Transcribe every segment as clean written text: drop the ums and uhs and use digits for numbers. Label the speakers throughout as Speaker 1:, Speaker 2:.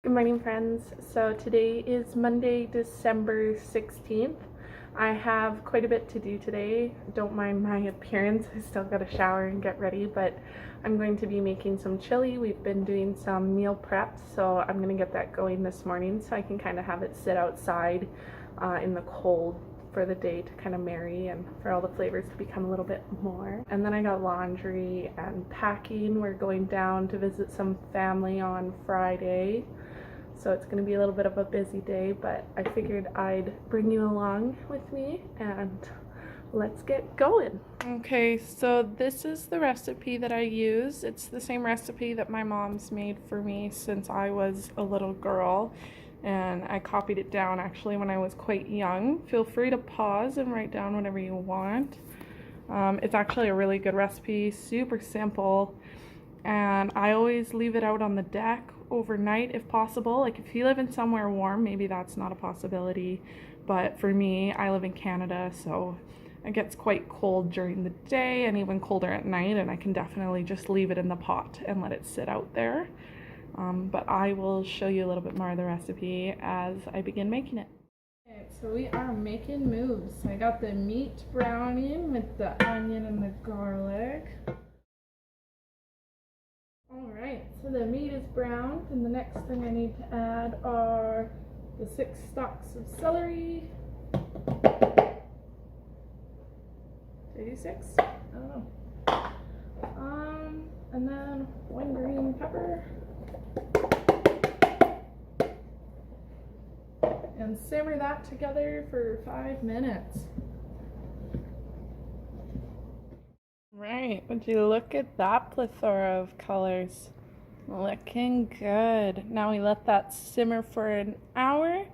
Speaker 1: Good morning, friends. So today is Monday, December 16th. I have quite a bit to do today. Don't mind my appearance. I still gotta shower and get ready, but I'm going to be making some chili. We've been doing some meal prep, so I'm gonna get that going this morning so I can kind of have it sit outside in the cold for the day to kind of marry and for all the flavors to become a little bit more. And then I got laundry and packing. We're going down to visit some family on Friday. So it's going to be a little bit of a busy day, but I figured I'd bring you along with me and let's get going. Okay, so this is the recipe that I use. It's the same recipe that my mom's made for me since I was a little girl, and I copied it down actually when I was quite young. Feel free to pause and write down whatever you want. It's actually a really good recipe, super simple, and I always leave it out on the deck overnight if possible. Like if you live in somewhere warm, maybe that's not a possibility, but for me, I live in Canada, so it gets quite cold during the day and even colder at night, and I can definitely just leave it in the pot and let it sit out there. But I will show you a little bit more of the recipe as I begin making it. Okay, so we are making moves. I got the meat browning with the onion and the garlic. Alright, so the meat is browned, and the next thing I need to add are the 6 stalks of celery. Did I do 6? I don't know. And then 1 green pepper. And simmer that together for 5 minutes. Right, would you look at that plethora of colors? Looking good. Now we let that simmer for an hour,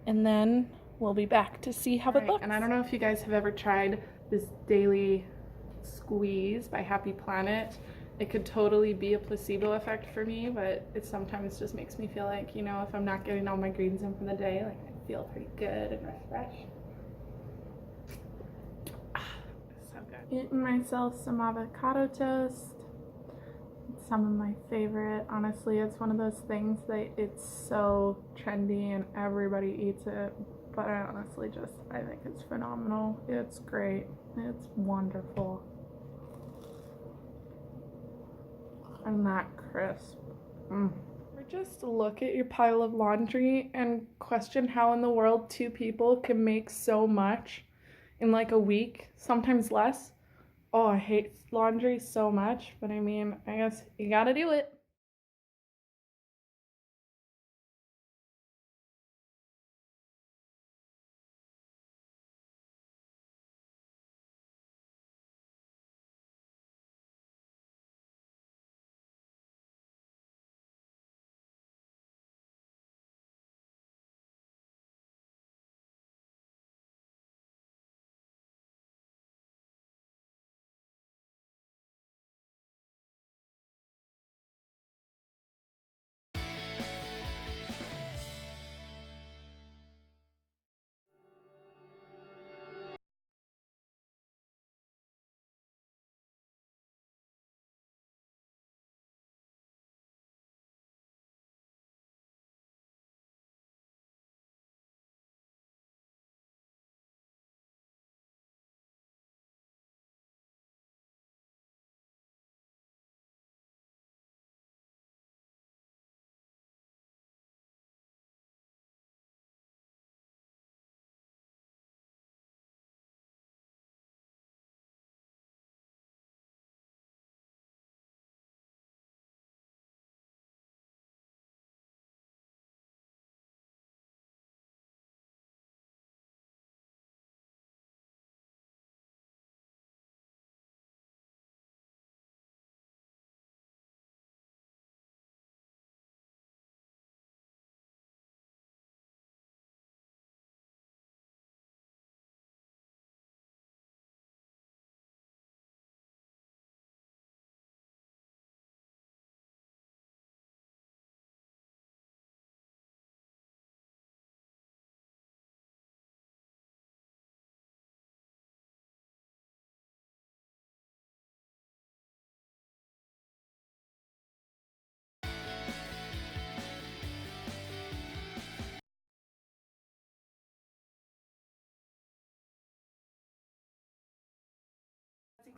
Speaker 1: and then we'll be back to see how it looks. And I don't know if you guys have ever tried this daily squeeze by Happy Planet. It could totally be a placebo effect for me, but it sometimes just makes me feel like, you know, if I'm not getting all my greens in from the day, like I feel pretty good and refreshed. So good. Eating myself some avocado toast. It's some of my favorite. Honestly, it's one of those things that it's so trendy and everybody eats it, but I honestly I think it's phenomenal. It's great. It's wonderful. And that crisp. Or just look at your pile of laundry and question how in the world 2 people can make so much in like a week, sometimes less. Oh, I hate laundry so much, but I mean, I guess you gotta do it.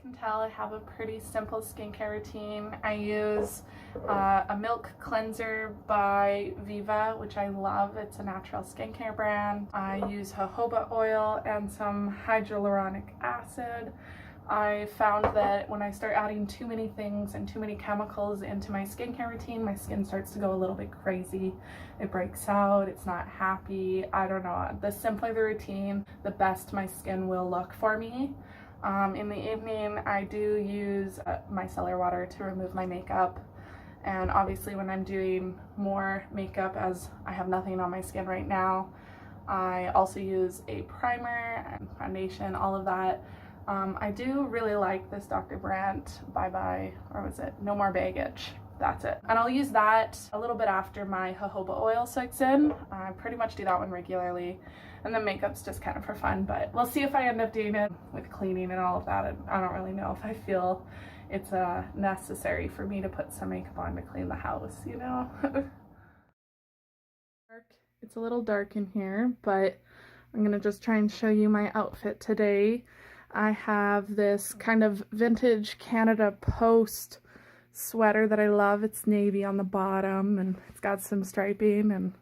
Speaker 1: can tell, I have a pretty simple skincare routine. I use a milk cleanser by Viva, which I love. It's a natural skincare brand. I use jojoba oil and some hyaluronic acid. I found that when I start adding too many things and too many chemicals into my skincare routine, my skin starts to go a little bit crazy. It breaks out, it's not happy, I don't know. The simpler the routine, the best my skin will look for me. In the evening, I do use micellar water to remove my makeup. And obviously when I'm doing more makeup, as I have nothing on my skin right now, I also use a primer and foundation, all of that. I do really like this Dr. Brandt or was it No More Baggage. That's it. And I'll use that a little bit after my jojoba oil soaks in. I pretty much do that one regularly. And then makeup's just kind of for fun, but we'll see if I end up doing it with cleaning and all of that. And I don't really know if I feel it's necessary for me to put some makeup on to clean the house, you know? It's a little dark in here, but I'm gonna just try and show you my outfit today. I have this kind of vintage Canada Post sweater that I love. It's navy on the bottom and it's got some striping, and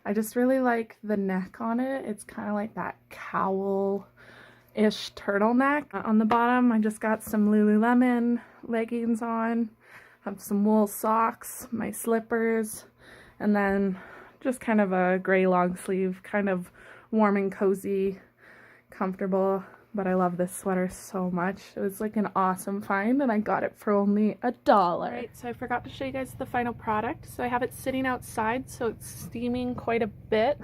Speaker 1: I just really like the neck on it. It's kind of like that cowl-ish turtleneck. On the bottom, I just got some Lululemon leggings on, have some wool socks, my slippers, and then just kind of a gray long sleeve, kind of warm and cozy, comfortable. But I love this sweater so much. It was like an awesome find and I got it for only $1. Alright, so I forgot to show you guys the final product. So I have it sitting outside, so it's steaming quite a bit.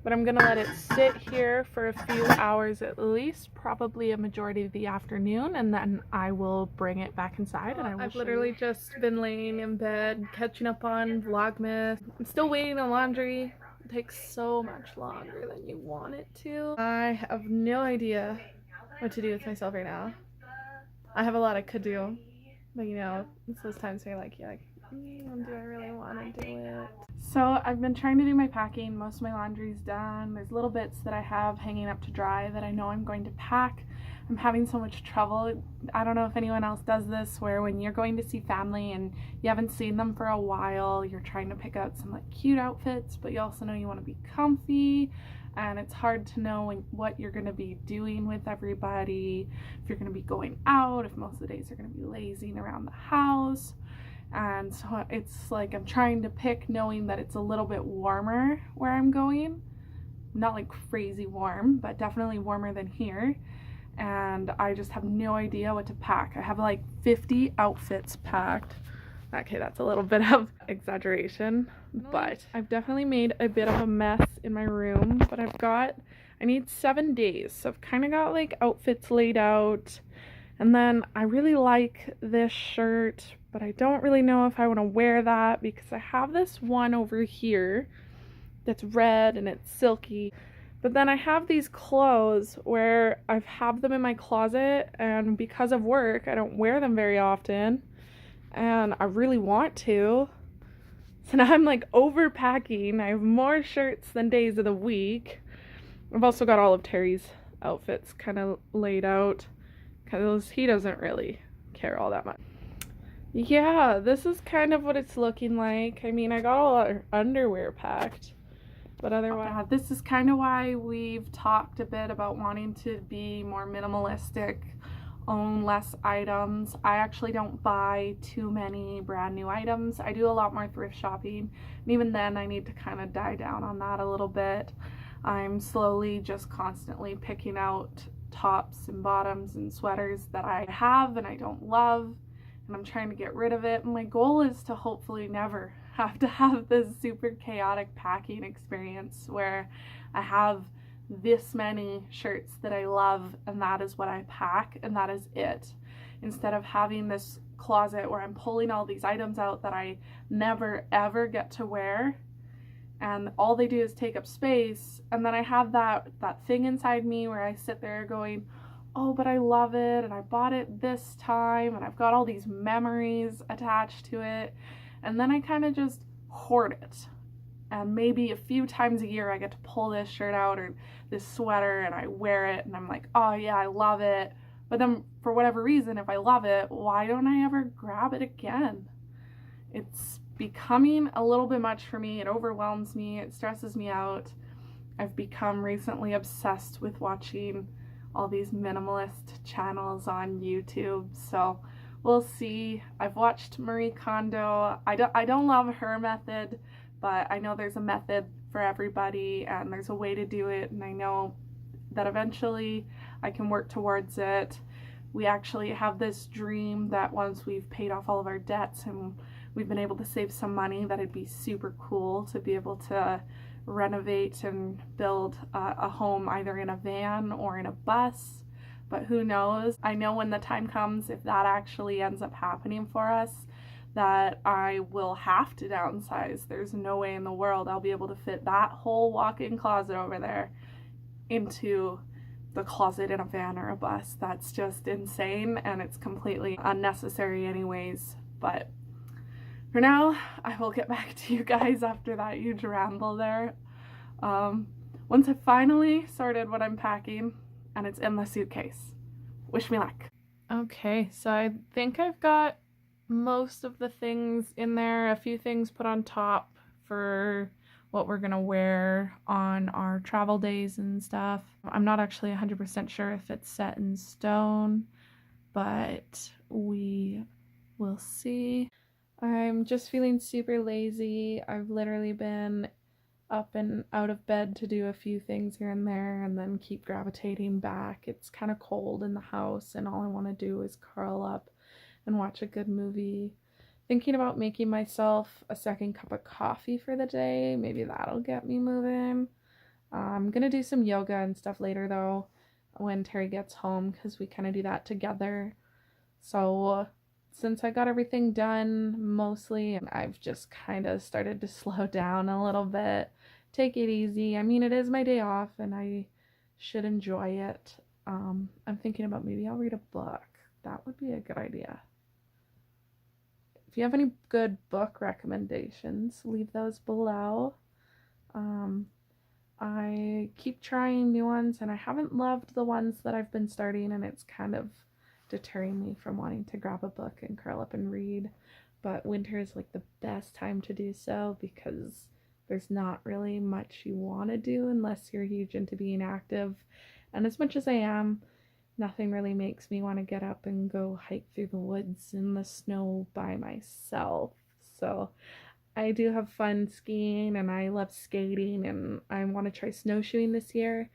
Speaker 1: But I'm gonna let it sit here for a few hours at least, probably a majority of the afternoon, and then I will bring it back inside and I've literally just been laying in bed, catching up on Vlogmas. I'm still waiting on laundry. It takes so much longer than you want it to. I have no idea what to do with myself right now. I have a lot I could do, but you know, it's those times where you're like, do I really want to do it? So I've been trying to do my packing. Most of my laundry's done. There's little bits that I have hanging up to dry that I know I'm going to pack. I'm having so much trouble. I don't know if anyone else does this, where when you're going to see family and you haven't seen them for a while, you're trying to pick out some like cute outfits, but you also know you want to be comfy. And it's hard to know what you're going to be doing with everybody, if you're going to be going out, if most of the days are going to be lazing around the house. And so it's like I'm trying to pick, knowing that it's a little bit warmer where I'm going. Not like crazy warm, but definitely warmer than here. And I just have no idea what to pack. I have like 50 outfits packed. Okay, that's a little bit of exaggeration, but I've definitely made a bit of a mess in my room, but I need 7 days. So I've kind of got like outfits laid out, and then I really like this shirt, but I don't really know if I want to wear that because I have this one over here that's red and it's silky. But then I have these clothes where I have them in my closet, and because of work, I don't wear them very often. And I really want to. So now I'm like overpacking. I have more shirts than days of the week. I've also got all of Terry's outfits kind of laid out because he doesn't really care all that much. Yeah, this is kind of what it's looking like. I mean, I got a lot of underwear packed, but otherwise, this is kind of why we've talked a bit about wanting to be more minimalistic, own less items. I actually don't buy too many brand new items. I do a lot more thrift shopping, and even then I need to kind of die down on that a little bit. I'm slowly just constantly picking out tops and bottoms and sweaters that I have and I don't love, and I'm trying to get rid of it. And my goal is to hopefully never have to have this super chaotic packing experience where I have this many shirts that I love and that is what I pack and that is it, instead of having this closet where I'm pulling all these items out that I never ever get to wear, and all they do is take up space. And then I have that thing inside me where I sit there going, oh, but I love it and I bought it this time and I've got all these memories attached to it, and then I kind of just hoard it. And maybe a few times a year I get to pull this shirt out or this sweater and I wear it and I'm like, oh yeah, I love it. But then for whatever reason, if I love it, why don't I ever grab it again? It's becoming a little bit much for me. It overwhelms me. It stresses me out. I've become recently obsessed with watching all these minimalist channels on YouTube. So we'll see. I've watched Marie Kondo. I don't love her method, but I know there's a method for everybody and there's a way to do it, and I know that eventually I can work towards it. We actually have this dream that once we've paid off all of our debts and we've been able to save some money, that it'd be super cool to be able to renovate and build a home either in a van or in a bus, but who knows. I know when the time comes, if that actually ends up happening for us, that I will have to downsize. There's no way in the world I'll be able to fit that whole walk-in closet over there into the closet in a van or a bus. That's just insane, and it's completely unnecessary anyways. But for now, I will get back to you guys after that huge ramble there. Once I finally sorted what I'm packing and it's in the suitcase. Wish me luck. Okay, so I think I've got most of the things in there, a few things put on top for what we're gonna wear on our travel days and stuff. I'm not actually 100% sure if it's set in stone, but we will see. I'm just feeling super lazy. I've literally been up and out of bed to do a few things here and there and then keep gravitating back. It's kind of cold in the house and all I want to do is curl up and watch a good movie. Thinking about making myself a second cup of coffee for the day. Maybe that'll get me moving. I'm gonna do some yoga and stuff later though when Terry gets home, because we kind of do that together. So since I got everything done mostly, and I've just kind of started to slow down a little bit, take it easy. I mean, it is my day off and I should enjoy it. I'm thinking about maybe I'll read a book. That would be a good idea. If you have any good book recommendations, leave those below. I keep trying new ones and I haven't loved the ones that I've been starting, and it's kind of deterring me from wanting to grab a book and curl up and read. But winter is like the best time to do so because there's not really much you want to do unless you're huge into being active. And as much as I am, nothing really makes me want to get up and go hike through the woods in the snow by myself. So I do have fun skiing and I love skating and I want to try snowshoeing this year.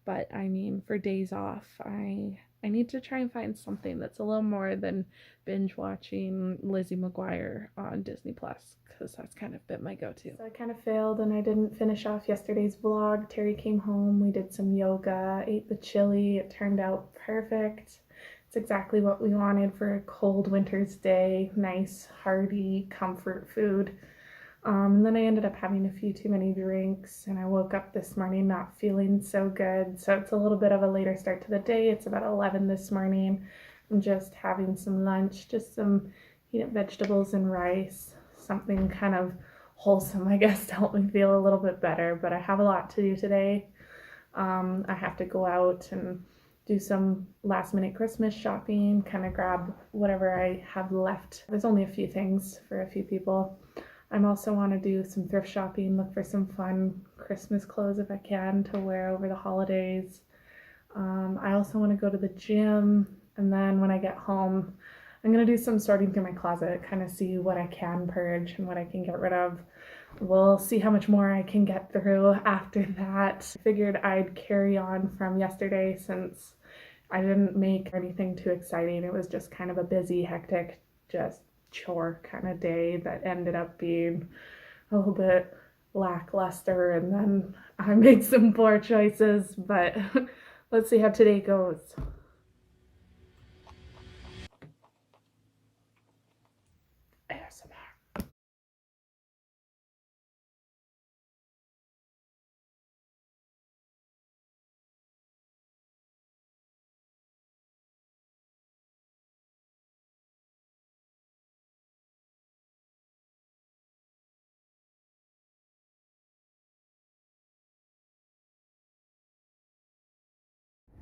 Speaker 1: But I mean, for days off, I need to try and find something that's a little more than binge watching Lizzie McGuire on Disney Plus, because that's kind of been my go-to. So I kind of failed and I didn't finish off yesterday's vlog. Terry came home, we did some yoga, ate the chili. It turned out perfect. It's exactly what we wanted for a cold winter's day. Nice, hearty, comfort food. And then I ended up having a few too many drinks and I woke up this morning not feeling so good. So it's a little bit of a later start to the day. It's about 11 this morning. I'm just having some lunch, just some vegetables and rice, something kind of wholesome, I guess, to help me feel a little bit better. But I have a lot to do today. I have to go out and do some last minute Christmas shopping, kind of grab whatever I have left. There's only a few things for a few people. I also want to do some thrift shopping, look for some fun Christmas clothes if I can to wear over the holidays. I also want to go to the gym, and then when I get home, I'm going to do some sorting through my closet, kind of see what I can purge and what I can get rid of. We'll see how much more I can get through after that. I figured I'd carry on from yesterday since I didn't make anything too exciting. It was just kind of a busy, hectic, just chore kind of day that ended up being a little bit lackluster, and then I made some poor choices, but let's see how today goes. ASMR.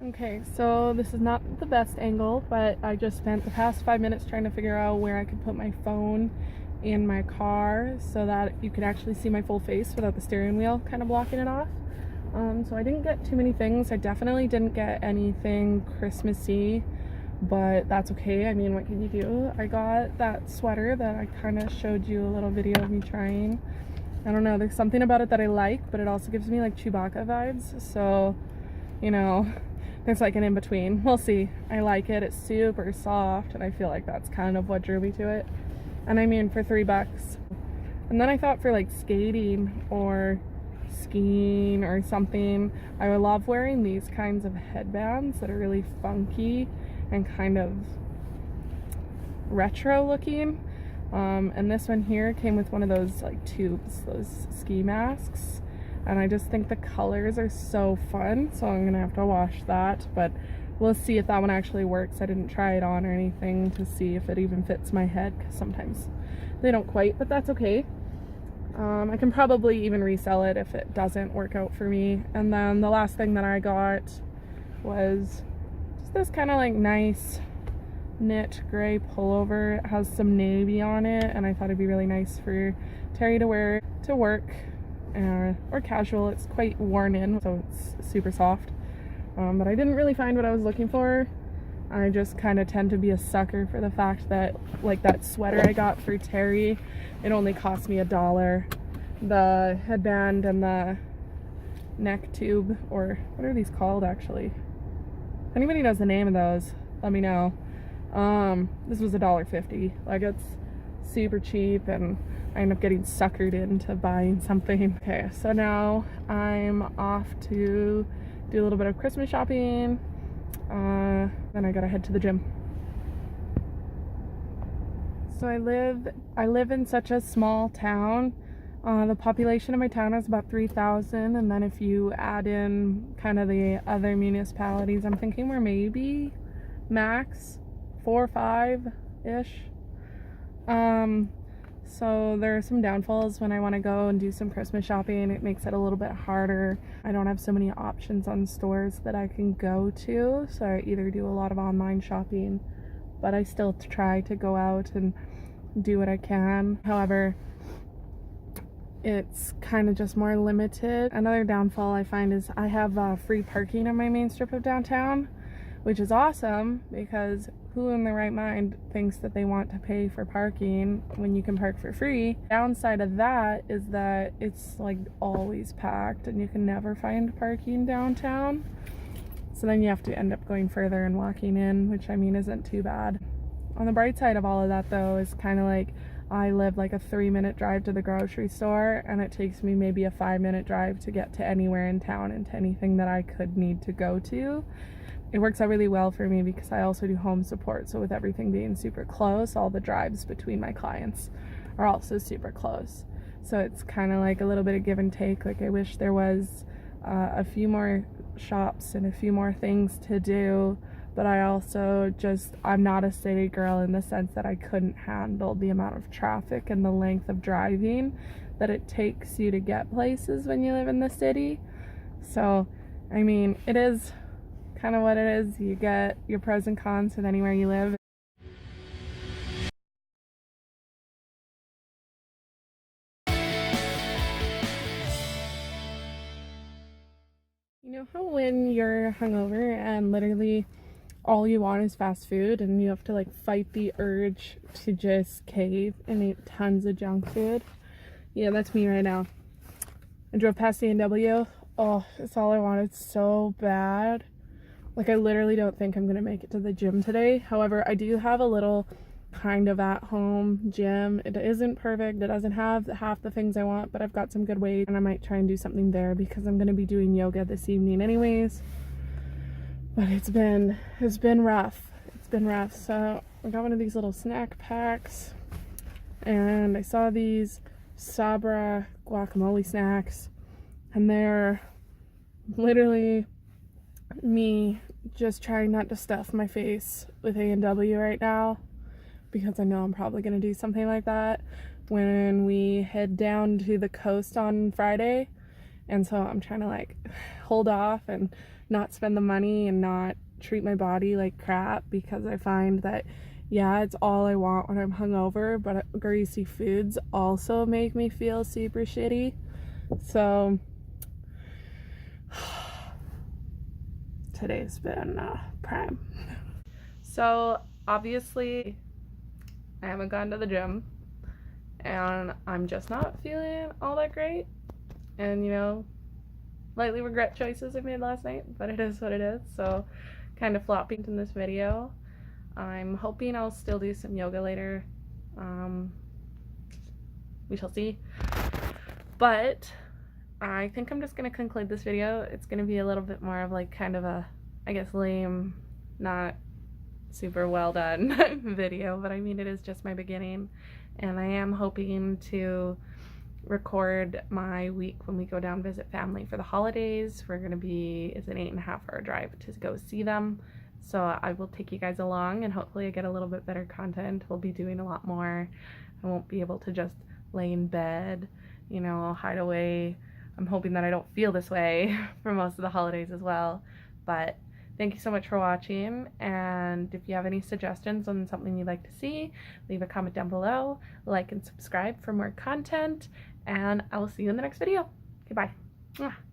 Speaker 1: Okay, so this is not the best angle, but I just spent the past 5 minutes trying to figure out where I could put my phone in my car so that you could actually see my full face without the steering wheel kind of blocking it off. So I didn't get too many things. I definitely didn't get anything Christmassy, but that's okay. I mean, what can you do? I got that sweater that I kind of showed you a little video of me trying. I don't know, there's something about it that I like, but it also gives me like Chewbacca vibes, so, you know, there's like an in-between. We'll see. I like it. It's super soft, and I feel like that's kind of what drew me to it. And I mean, for $3. And then I thought for like skating or skiing or something, I would love wearing these kinds of headbands that are really funky and kind of retro looking. And this one here came with one of those like tubes, those ski masks, and I just think the colors are so fun, so I'm gonna have to wash that, but we'll see if that one actually works. I didn't try it on or anything to see if it even fits my head, because sometimes they don't quite, but that's okay. I can probably even resell it if it doesn't work out for me. And then the last thing that I got was just this kind of like nice knit gray pullover. It has some navy on it, and I thought it'd be really nice for Terry to wear to work or casual. It's quite worn in, so it's super soft. But I didn't really find what I was looking for. I just kind of tend to be a sucker for the fact that, like that sweater I got for Terry, it only cost me $1. The headband and the neck tube, or what are these called actually? If anybody knows the name of those, let me know. This was $1.50. Like, it's super cheap, and I end up getting suckered into buying something. Okay, so now I'm off to do a little bit of Christmas shopping. Then I gotta head to the gym. So I live in such a small town. The population of my town is about 3,000, and then if you add in kind of the other municipalities, I'm thinking we're maybe max 4 or 5-ish. So there are some downfalls when I want to go and do some Christmas shopping. It makes it a little bit harder. I don't have so many options on stores that I can go to, so I either do a lot of online shopping, but I still try to go out and do what I can. However, it's kind of just more limited. Another downfall I find is I have free parking on my main strip of downtown, which is awesome, because who in their right mind thinks that they want to pay for parking when you can park for free? Downside of that is that it's like always packed and you can never find parking downtown. So then you have to end up going further and walking in, which I mean isn't too bad. On the bright side of all of that though is kind of like I live like a 3-minute drive to the grocery store, and it takes me maybe a 5-minute drive to get to anywhere in town and to anything that I could need to go to. It works out really well for me because I also do home support, so with everything being super close, all the drives between my clients are also super close. So it's kind of like a little bit of give and take. Like, I wish there was a few more shops and a few more things to do, but I also I'm not a city girl in the sense that I couldn't handle the amount of traffic and the length of driving that it takes you to get places when you live in the city. So, I mean, it is kind of what it is. You get your pros and cons with anywhere you live. You know how when you're hungover and literally all you want is fast food and you have to like fight the urge to just cave and eat tons of junk food? Yeah, that's me right now. I drove past the A&W. Oh, it's all I wanted so bad. Like, I literally don't think I'm gonna make it to the gym today. However, I do have a little kind of at-home gym. It isn't perfect. It doesn't have half the things I want, but I've got some good weight, and I might try and do something there because I'm gonna be doing yoga this evening anyways. But it's been rough. It's been rough. So I got one of these little snack packs, and I saw these Sabra guacamole snacks, and they're literally me just trying not to stuff my face with A&W right now, because I know I'm probably going to do something like that when we head down to the coast on Friday And so I'm trying to like hold off and not spend the money and not treat my body like crap, because I find that, yeah, it's all I want when I'm hungover, but greasy foods also make me feel super shitty. So today's been prime. So obviously I haven't gone to the gym and I'm just not feeling all that great, and you know, lightly regret choices I made last night, but it is what it is. So kind of flopping in this video. I'm hoping I'll still do some yoga later. We shall see. But I think I'm just going to conclude this video. It's going to be a little bit more of like kind of a, I guess, lame, not super well done video, but I mean, it is just my beginning, and I am hoping to record my week when we go down visit family for the holidays. We're gonna be, it's an 8.5-hour drive to go see them, so I will take you guys along, and hopefully I get a little bit better content. We'll be doing a lot more. I won't be able to just lay in bed, you know, I'll hide away. I'm hoping that I don't feel this way for most of the holidays as well. But thank you so much for watching, and if you have any suggestions on something you'd like to see, leave a comment down below, like and subscribe for more content, and I will see you in the next video. Okay, bye.